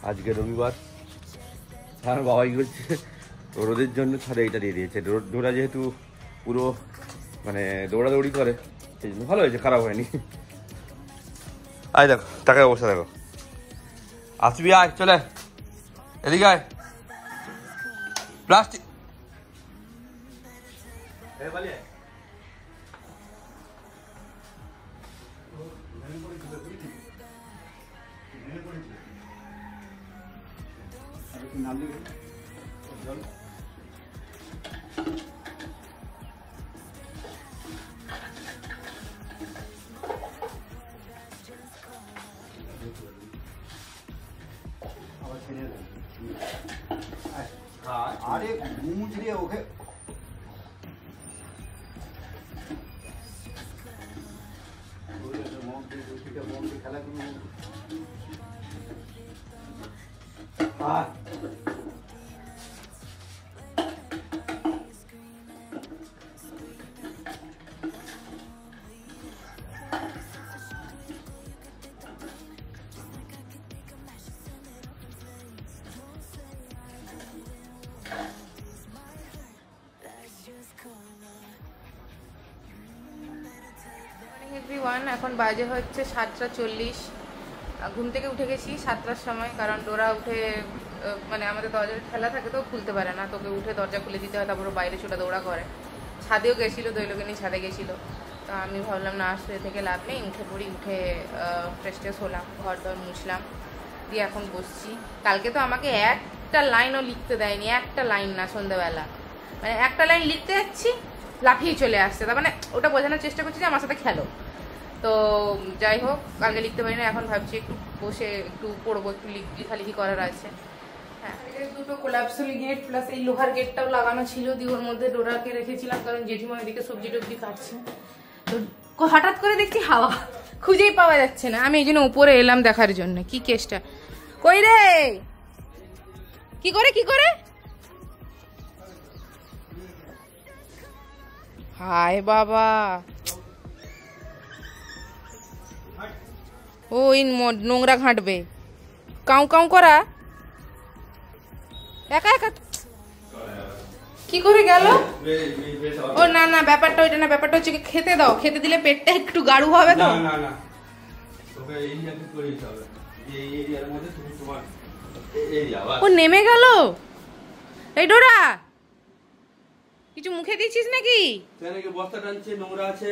আজকে রবিবার, আমার বাবা কি করছে, রোদের জন্য ছাদে এইটা দিয়ে দিয়েছে। ডোরা যেহেতু পুরো মানে দৌড়াদৌড়ি করে, সেই জন্য ভালো হয়েছে, খারাপ হয়নি। আয় দেখো, টাকায় অবস্থা দেখো। আসবি, আয় চলে এদিকে আয়। প্লাস্টিক আরে ঘুমুচ রে ওকে খেলাগুলো এখন বাজে হচ্ছে 7:40। ঘুম থেকে উঠে গেছি 7টার সময়, কারণ ডোরা উঠে মানে আমাদের দরজার খেলা থাকে তো খুলতে পারে না, তোকে উঠে দরজা খুলে দিতে হয়, তারপরে বাইরে ছোটা দৌড়া করে। ছাদেও গেছিলো, দৈলকে নিয়ে ছাদে গেছিলো। তো আমি ভাবলাম না শুয়ে থেকে লাভ নেই, উঠে পড়ি। উঠে ফ্রেশ ট্রেশ হলাম, ঘর দর মুছলাম, দিয়ে এখন বসছি। কালকে তো আমাকে একটা লাইনও লিখতে দেয়নি, একটা লাইন না। সন্ধ্যাবেলা মানে একটা লাইন লিখতে যাচ্ছি, লাফিয়ে চলে আসছে। তার মানে ওটা বোঝানোর চেষ্টা করছি যে আমার সাথে খেলো। তো যাই হোক, কালকে লিখতে পারি না। এখন ভাবছি একটু বসে একটু পড়বো, একটু লেখালেখি করার আছে। হ্যাঁ, দুটো কোলাপসুলি গেট প্লাস এই লোহার গেটটাও লাগানো ছিল, দিয়ে ওর মধ্যে ডোরাকে রেখেছিলাম, কারণ জেঠিমা ওইদিকে সবজি টবজি কাটছে। তো হঠাৎ করে দেখছি হাওয়া খুঁজেই পাওয়া যাচ্ছে না। আমি এই জন্য উপরে এলাম দেখার জন্য কি কেসটা। কই রে, কি করে কি করে? হায় বাবা, ওই নোংরা ঘাঁটবে, কাউ কাউ করা একা একা কি করে গেল? ও না না, ব্যাপারটা ওইটা না, ব্যাপারটা হচ্ছে খেতে দাও, খেতে দিলে পেটটা একটু গাঢ় হবে তো। না না, তোকে এই নিয়ে করে দিতে হবে, এই এরিয়ার মধ্যে তুমি তোমার এরিয়া। ও নেমে গেল। এই ডোরা, কিছু মুখে দিছিস নাকি? নাকি বস্তা টানছে, নোংরা আছে।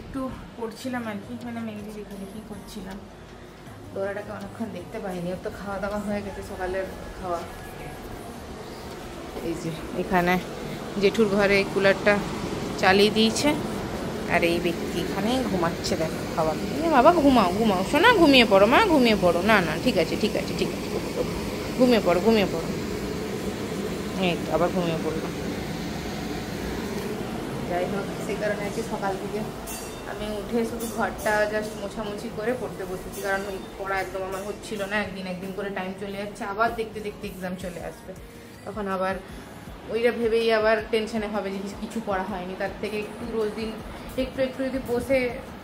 একটু পড়ছিলাম আর কি, মানে মেহেদি লেখালেখি করছিলাম। ডোরাটাকে অনেকক্ষণ দেখতে পাইনি, ওর তো খাওয়া দাওয়া হয়ে গেছে, সকালের খাওয়া। এই যে এখানে জেঠুর ঘরে কুলারটা চালিয়ে দিয়েছে, আর এই ব্যক্তি এখানে ঘুমাচ্ছে। দেখো খাবার, বাবা ঘুমাও ঘুমাও, শোনা ঘুমিয়ে পড়ো মা, ঘুমিয়ে পড়ো। না না ঠিক আছে ঠিক আছে ঠিক আছে, ঘুমিয়ে পড়ো ঘুমিয়ে পড়ো। এই তো আবার ঘুমিয়ে পড়লো। যাই হোক, সেই কারণে আর কি সকাল থেকে আমি উঠে শুধু ঘরটা জাস্ট মোছামুছি করে পড়তে বসেছি, কারণ ওই পড়া একদম আমার হচ্ছিল না। একদিন একদিন করে টাইম চলে যাচ্ছে, আবার দেখতে দেখতে এক্সাম চলে আসবে, তখন আবার ওইটা ভেবেই আবার টেনশনে হবে যে কিছু পড়া হয়নি। তার থেকে একটু রোজ দিন একটু একটু যদি বসে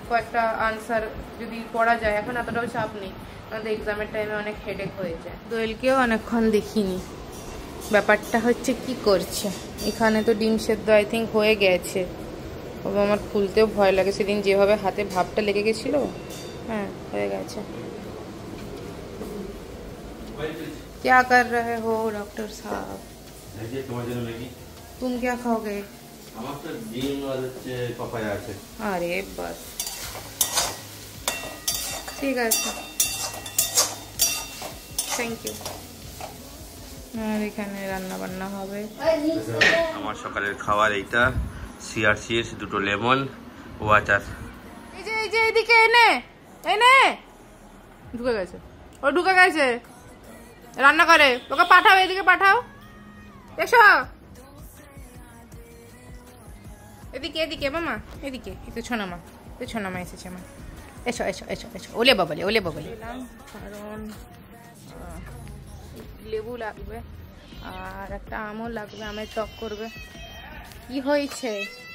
কয়েকটা আনসার যদি পড়া যায়, এখন এতটাও চাপ নেই, আমাদের এক্সামের টাইমে অনেক হেডেক হয়ে যায়। দোয়েলকেও অনেকক্ষণ দেখিনি। ব্যাপারটা হচ্ছে কি করছে এখানে, তো ডিম সেদ্ধ আই থিঙ্ক হয়ে গেছে। তবে আমার খুলতেও ভয় লাগে, সেদিন যেভাবে হাতে ভাবটা লেগে গেছিলো। হ্যাঁ হয়ে গেছে। क्या कर रहे हो डॉक्टर साहब? तुम क्या खाओगे? अरे बस ठीक है, थैंक यू। আর এখানে রান্না বান্না হবে। আমার সকালের খাবার এইটা, সিআরসিএস, দুটো লেমন ও আচার। এই যে এই যে এদিকে এনে এনে ঢুকে গেছে, ও ঢুকে গেছে রান্না করে। ওকে পাঠাও, এদিকে পাঠাও, এসো এদিকে এদিকে মামা, এদিকে একটু ছোনামা, একটু ছোনামা এসেছে মা, এসো এসো এসো এসো। ওলে বাবলে ওলে বাবলে, কারণ লেবু লাগবে আর একটা আমও লাগবে, আমের টক করবে। কি হয়েছে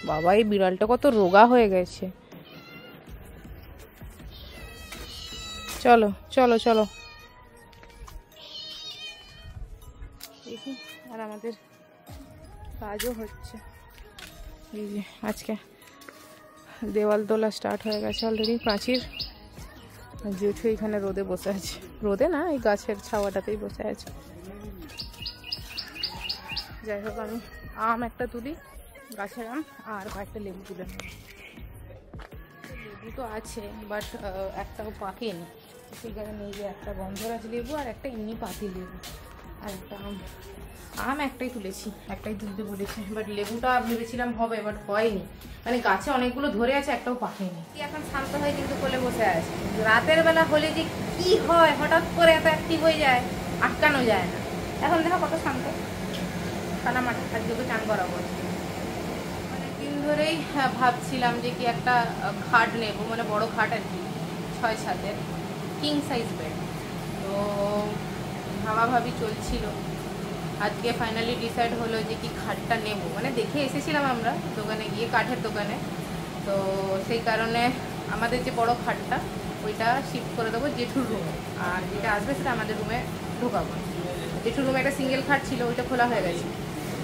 বাবা, এই বিড়ালটা কত রোগা হয়ে গেছে। চলো চলো চলো দেখি। আর আমাদের কাজও হচ্ছে, এই যে আজকে দেওয়াল তোলা স্টার্ট হয়ে গেছে অলরেডি প্রাচীর। জেঠু এখানে রোদে বসে আছে, রোদে না এই গাছের ছাওয়াটাতেই বসে আছে। যাই হোক আমি আম একটা তুলি, গাছের আম, আর কয়েকটা লেবু তুলে নেব। লেবু তো আছে বাট একটাও পাকেনি, সেই কারণে এই যে একটা গন্ধরাজ লেবু আর একটা এমনি পাতি লেবু আর একটা আম। আম একটাই তুলেছি, একটাই তুলতে বলেছি, বাট লেবুটা ভেবেছিলাম হবে বাট হয়নি, মানে গাছে অনেকগুলো ধরে আছে, একটাও পাকেনি। এখন শান্ত হয়ে কিন্তু কোলে বসে আছে। রাতের বেলা হলে যে কি হয়, হঠাৎ করে এত অ্যাক্টিভ হয়ে যায়, আটকানো যায় না। এখন দেখো কত শান্ত, কানা মাঠে আর দুটো চান করাবো। অনেকদিন ধরেই ভাবছিলাম যে কি একটা খাট নেবো, মানে বড় খাট আর কি, 6-7 কিং সাইজ বেড। তো ভাবাভাবি চলছিল, আজকে ফাইনালি ডিসাইড হলো যে কি খাটটা নেব। মানে দেখে এসেছিলাম আমরা দোকানে গিয়ে, কাঠের দোকানে। তো সেই কারণে আমাদের যে বড় খাটটা ওইটা শিফট করে দেবো জেঠুর রুমে, আর যেটা আসবে সেটা আমাদের রুমে ঢোকাবো। জেঠুর রুমে একটা সিঙ্গেল খাট ছিল, ওইটা খোলা হয়ে গেছে।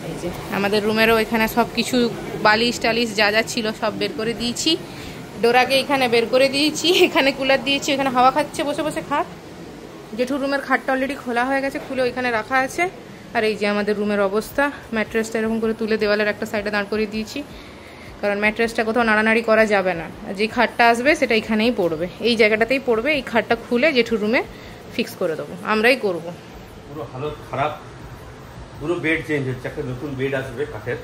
এই যে আমাদের রুমেরও এখানে সব কিছু বালিশ টালিশ যা যা ছিল সব বের করে দিয়েছি। ডোরাকে এখানে বের করে দিয়েছি, এখানে কুলার দিয়েছি, এখানে হাওয়া খাচ্ছে বসে বসে খাট। জেঠুর রুমের খাটটা অলরেডি খোলা হয়ে গেছে, খুলে ওইখানে রাখা আছে। আর এই যে আমাদের রুমের অবস্থা, ম্যাট্রেসটা এরকম করে তুলে দেওয়ালের একটা সাইডে দাঁড় করিয়ে দিয়েছি, কারণ ম্যাট্রেসটা কোথাও নাড়ানাড়ি করা যাবে না। যে খাটটা আসবে সেটা এখানেই পড়বে, এই জায়গাটাতেই পড়বে। এই খাটটা খুলে জেঠুর রুমে ফিক্স করে দেবো, আমরাই করব। পুরো হালত খারাপ, পুরো বেড চেঞ্জ হচ্ছে, একটা নতুন বেড আসবে কাঠের।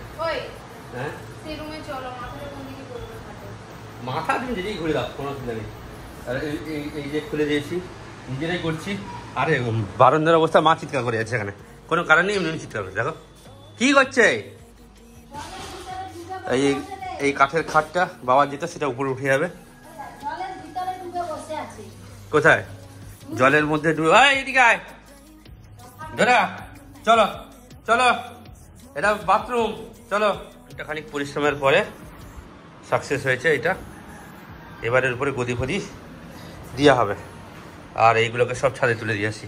হ্যাঁ সেই রুমে চলো, মাথাটা কোন দিকে করবে খাটে? মাথা তুমি নিজেই ঘুরে দাও, কোনো অসুবিধা নেই। আর এই যে খুলে দিয়েছি, নিজেরাই করছি। আরে বারান্দার অবস্থা, মা চিৎকার করে যাচ্ছে এখানে, কোনো কারণ নেই, এমনি চিৎকার করে। দেখো কি করছে। এই কাঠের খাটটা বাবার যেটা সেটা উপরে উঠে যাবে। কোথায়? জলের মধ্যে ডুবে। এদিকে আয় ধরা, চলো চলো, এটা বাথরুম, চলো। এটা খানিক পরিশ্রমের পরে সাকসেস হয়েছে এটা। এবারের উপরে গদি ফদি দেওয়া হবে, আর এইগুলোকে সব ছাদে তুলে দিয়েছি।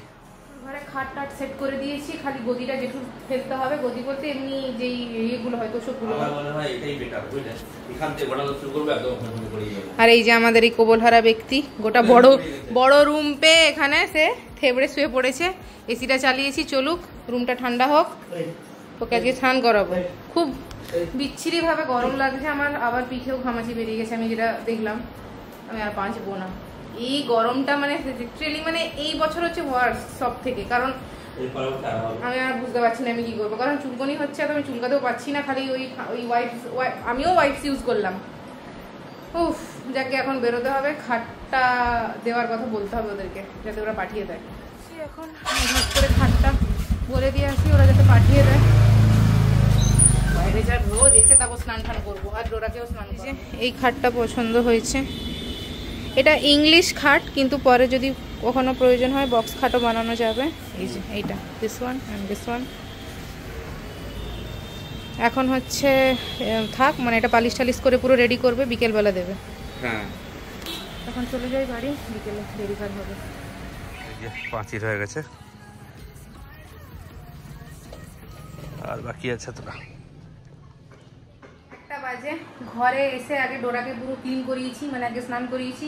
ঘরে খাট টাট সেট করে দিয়েছি, খালি গদিটা যেটু ফেলতে হবে। গদি বলতে এমনি যেই ইয়েগুলো হয়, তোষকগুলো। আমার মনে হয় এটাই বেটার, বুঝলেন? এখান থেকে বানানো শুরু করবে, একদম ওখানে করে যাবে। আর এই যে আমাদের এই কোবলহারা ব্যক্তি, গোটা বড় রুম পেয়ে এখানে সে থেবড়ে শুয়ে পড়েছে। এসিটা চালিয়েছি, চলুক, রুমটা ঠান্ডা হোক, ওকে আজকে স্নান করাবো। খুব বিচ্ছিরি ভাবে গরম লাগছে আমার, আবার পিঠেও ঘামাচি বেরিয়ে গেছে, আমি যেটা দেখলাম। আমি আর বাঁচবো না এই গরমটা, মানে লিটারালি মানে এই বছর হচ্ছে ওয়ার্স সব থেকে। কারণ আমি আর বুঝতে পারছি না আমি কি করবো, কারণ চুলকনি হচ্ছে, আর আমি চুলকাতেও পাচ্ছি না, খালি ওই আমিও ওয়াইপস ইউজ করলাম। উফ, যাকে এখন বেরোতে হবে, খাটটা দেওয়ার কথা বলতে হবে ওদেরকে, যাতে ওরা পাঠিয়ে দেয়। এখন ঝট করে খাটটা বলে দিয়ে আসি, ওরা যাতে পাঠিয়ে দেয়। বাইরে যা রোদ, এসে তারপর স্নান টান করবো, আর ডোরাকেও স্নান করবো। এই খাটটা পছন্দ হয়েছে, এটা ইংলিশ খাট, কিন্তু পরে যদি কখনো প্রয়োজন হয় বক্স খাটও বানানো যাবে। এই যে এইটা, this one and this one. এখন হচ্ছে থাক, মানে এটা পালিশ টালিশ করে পুরো রেডি করবে, বিকেলবেলা দেবে। হ্যাঁ, এখন চলে যাই বাড়ি, বিকেলে দেরি কাজ হবে। পাঁচির হয়ে গেছে, আর বাকি আছে তোরা। 1টা বাজে, ঘরে এসে আগে ডোরাকে পুরো ক্লিন করিয়েছি, মানে আগে স্নান করিয়েছি।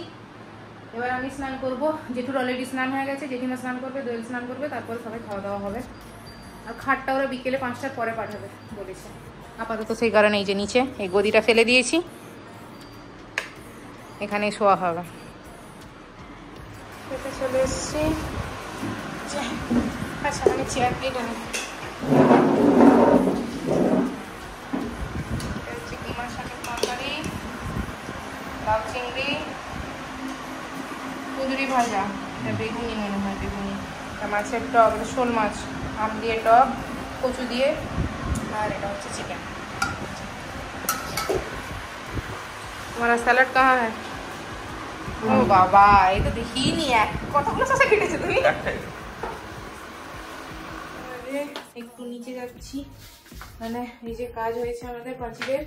এবার আমি স্নান করব, জেঠুর অলরেডি স্নান হয়ে গেছে, জেঠিমা স্নান করবে, দোয়েল স্নান করবে, তারপরে সবাই খাওয়া দাওয়া হবে। আর খাটটা ওরা বিকেলে 5টার পরে পাঠাবে বলেছে। আপাতত সেই কারণে এই যে নিচে এই গদিটা ফেলে দিয়েছি, এখানে শোয়া হবে। চলে এসছি, আচ্ছা আমি চেয়ার প্লেট আনি। চিংড়ি শাকের তরকারি, লাউ চিংড়ি, কুঁদরি ভাজা, এটা বেগুনি মনে হয়, বেগুনি, মাছের টক, এটা শোল মাছ, আম দিয়ে টক, কচু দিয়ে, আর এটা হচ্ছে চিকেন। তোমার স্যালাড কাহা হ্যাঁ? ও বাবা, এই তো দেখিনি, কতগুলো শসা কেটেছো তুমি? একটু নিচে যাচ্ছি, মানে এই যে কাজ হয়েছে আমাদের পাঁচিলের,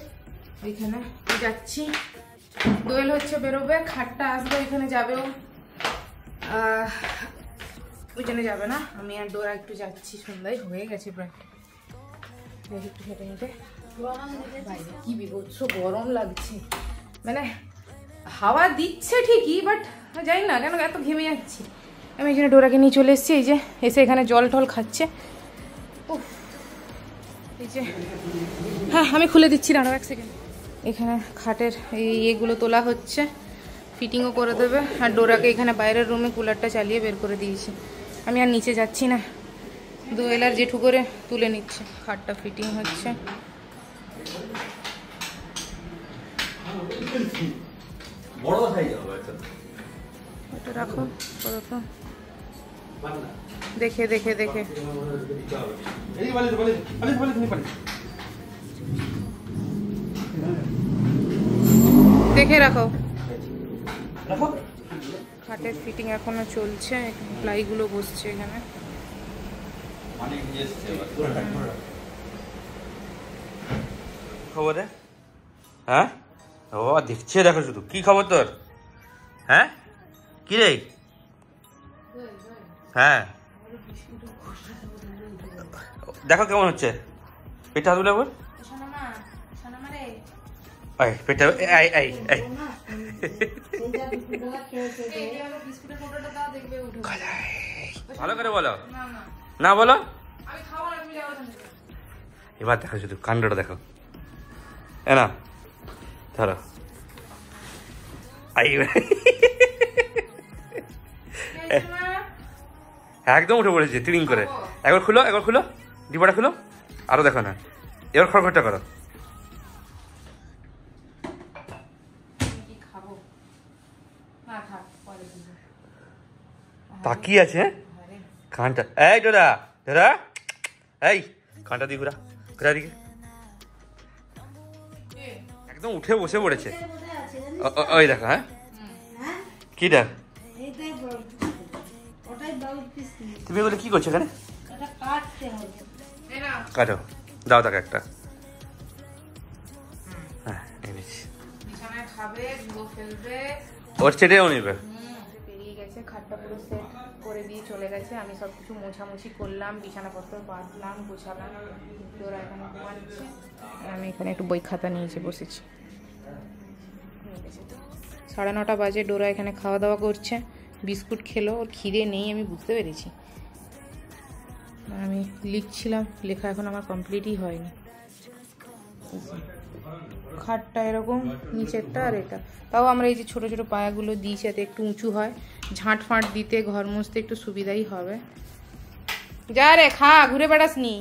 এখানে যাচ্ছি। দোয়েল হচ্ছে বেরোবে, খাটটা আসবে, এখানে যাবেও, ওইখানে যাবে না। আমি আর ডোরা একটু যাচ্ছি, সন্ধ্যায় হয়ে গেছে প্রায়, একটু হেঁটে হেঁটে। বাইরে কি বিভৎস গরম লাগছে, মানে হাওয়া দিচ্ছে ঠিকই, বাট জানি না কেন এত ঘেমে যাচ্ছি। আমি এই জন্য ডোরাকে নিয়ে চলে এসেছি, এই যে এসে এখানে জল টল খাচ্ছে। উফ, এই যে হ্যাঁ আমি খুলে দিচ্ছি, দাঁড়াও এক সেকেন্ড। এখানে খাটের এই ইয়েগুলো তোলা হচ্ছে, ফিটিংও করে দেবে। আর ডোরাকে এখানে বাইরের রুমে কুলারটা চালিয়ে বের করে দিয়েছি। আমি আর নিচে যাচ্ছি না, দোয়েলার জেঠু করে তুলে নিচ্ছে, খাটটা ফিটিং হচ্ছে। এটা রাখো দেখে দেখে দেখে দেখে রাখো। খাটের ফিটিং এখনো চলছে, প্লাইগুলো বসছে এখানে। খবর রে? হ্যাঁ ও দেখছে, দেখো শুধু। কি খবর তোর? হ্যাঁ কি রে? হ্যাঁ দেখো কেমন হচ্ছে, পেটটা তুলে বল। পেটটা ভালো করে বলো না, বলো। এবার দেখো শুধু কাণ্ডটা দেখো, এ না ধরো। একদম উঠে পড়েছে টিরিং করে। একবার খুলো, একবার খুলো, ডিবাটা খুলো, আরো দেখো না। এবার খড়খড়টা করো। তাকিয়ে আছে খানটা। এই ডোরা, ডোরা, এই খানটা দিয়ে ঘুরা, ঘুরা দিকে। একদম উঠে বসে পড়েছে। ওই দেখো। হ্যাঁ কি দেখ, তুমি এগুলো কি করছো এখানে? কাটো, দাও তাকে একটা। হ্যাঁ ওর ছেড়েও নেবে। পেরিয়ে গেছে, খাটটা পুরো সেট করে দিয়ে চলে গেছে। আমি সব কিছু মোছামুছি করলাম, বিছানাপত্র পাতলাম, গোছালাম। ওরা এখানে ঘুমাচ্ছে, আমি এখানে একটু বই খাতা নিয়েছি, বসেছি। 9:30 বাজে। ডোরা এখানে খাওয়া দাওয়া করছে, বিস্কুট খেলো। ওর খিদে নেই আমি বুঝতে পেরেছি। আমি লিখছিলাম, লেখা এখন আমার কমপ্লিটই হয়নি। খাটটা এরকম, নিচেরটা আর এটা। তাও আমরা এই যে ছোট ছোট পায়াগুলো দিয়েছি, যাতে একটু উঁচু হয়, ঝাঁট ফাঁট দিতে, ঘর মুছতে একটু সুবিধাই হবে। যা রে খা, ঘুরে বেড়াস নি।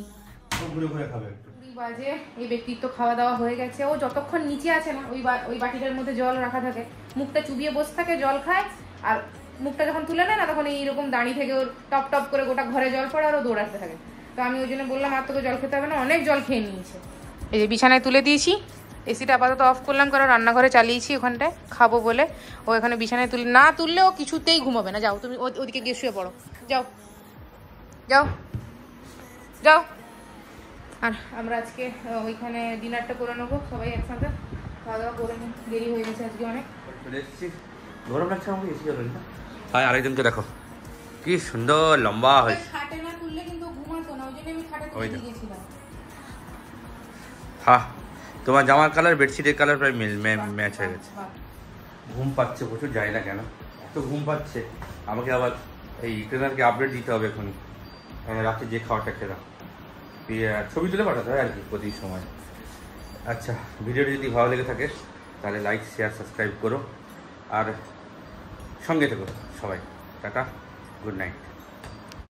বাজে এই ব্যক্তির তো খাওয়া দাওয়া হয়ে গেছে। ও যতক্ষণ নিচে আছে না, ওই বাটিটার মধ্যে জল রাখা থাকে, মুখটা চুবিয়ে বসে থাকে, জল খায়। আর মুখটা যখন তুলে নেয় না, তখন এইরকম দাঁড়িয়ে থেকে ওর টপ টপ করে গোটা ঘরে জল পড়ে, আর ও দৌড়াতে থাকে। তো আমি ওই জন্য বললাম আর তোকে জল খেতে হবে না, অনেক জল খেয়ে নিয়েছে। এই যে বিছানায় তুলে দিয়েছি, এসিটা আপাতত অফ করলাম, কারণ রান্নাঘরে চালিয়েছি ওখানটায় খাবো বলে। ও এখানে বিছানায় না তুললে ও কিছুতেই ঘুমাবে না। যাও তুমি ওদিকে গিয়ে শুয়ে পড়ো, যাও যাও যাও। আর আমরা আজকে ওইখানে ডিনারটা করে নেবো সবাই একসাথে, খাওয়া দাওয়া করে নিই। দেরি হয়ে গেছে আজকে অনেক। গরম লাগছে আমাকে, এসি চলো না। হ্যাঁ আরেকজনকে দেখো কি সুন্দর লম্বা হয়েছে। খাটে না তুললে কিন্তু ঘুমাতো না, ওই জন্য আমি খাটে তুলে দিয়ে গেছিলাম। হ্যাঁ তোমার জামার কালার বেডশিটের কালার প্রায় ম্যাচ হয়ে গেছে। ঘুম পাচ্ছে প্রচুর, জানি না কেন এত ঘুম পাচ্ছে। আমাকে আবার এই ট্রেনারকে আপডেট দিতে হবে এখনই, রাতে যে খাওয়াটা খেলাম, ছবি তুলে পাঠাতে হয় আর কি প্রতি সময়। আচ্ছা, ভিডিওটি যদি ভালো লেগে থাকে তাহলে লাইক, শেয়ার, সাবস্ক্রাইব করো, আর সঙ্গে থেকো সবাই। Tata, good night.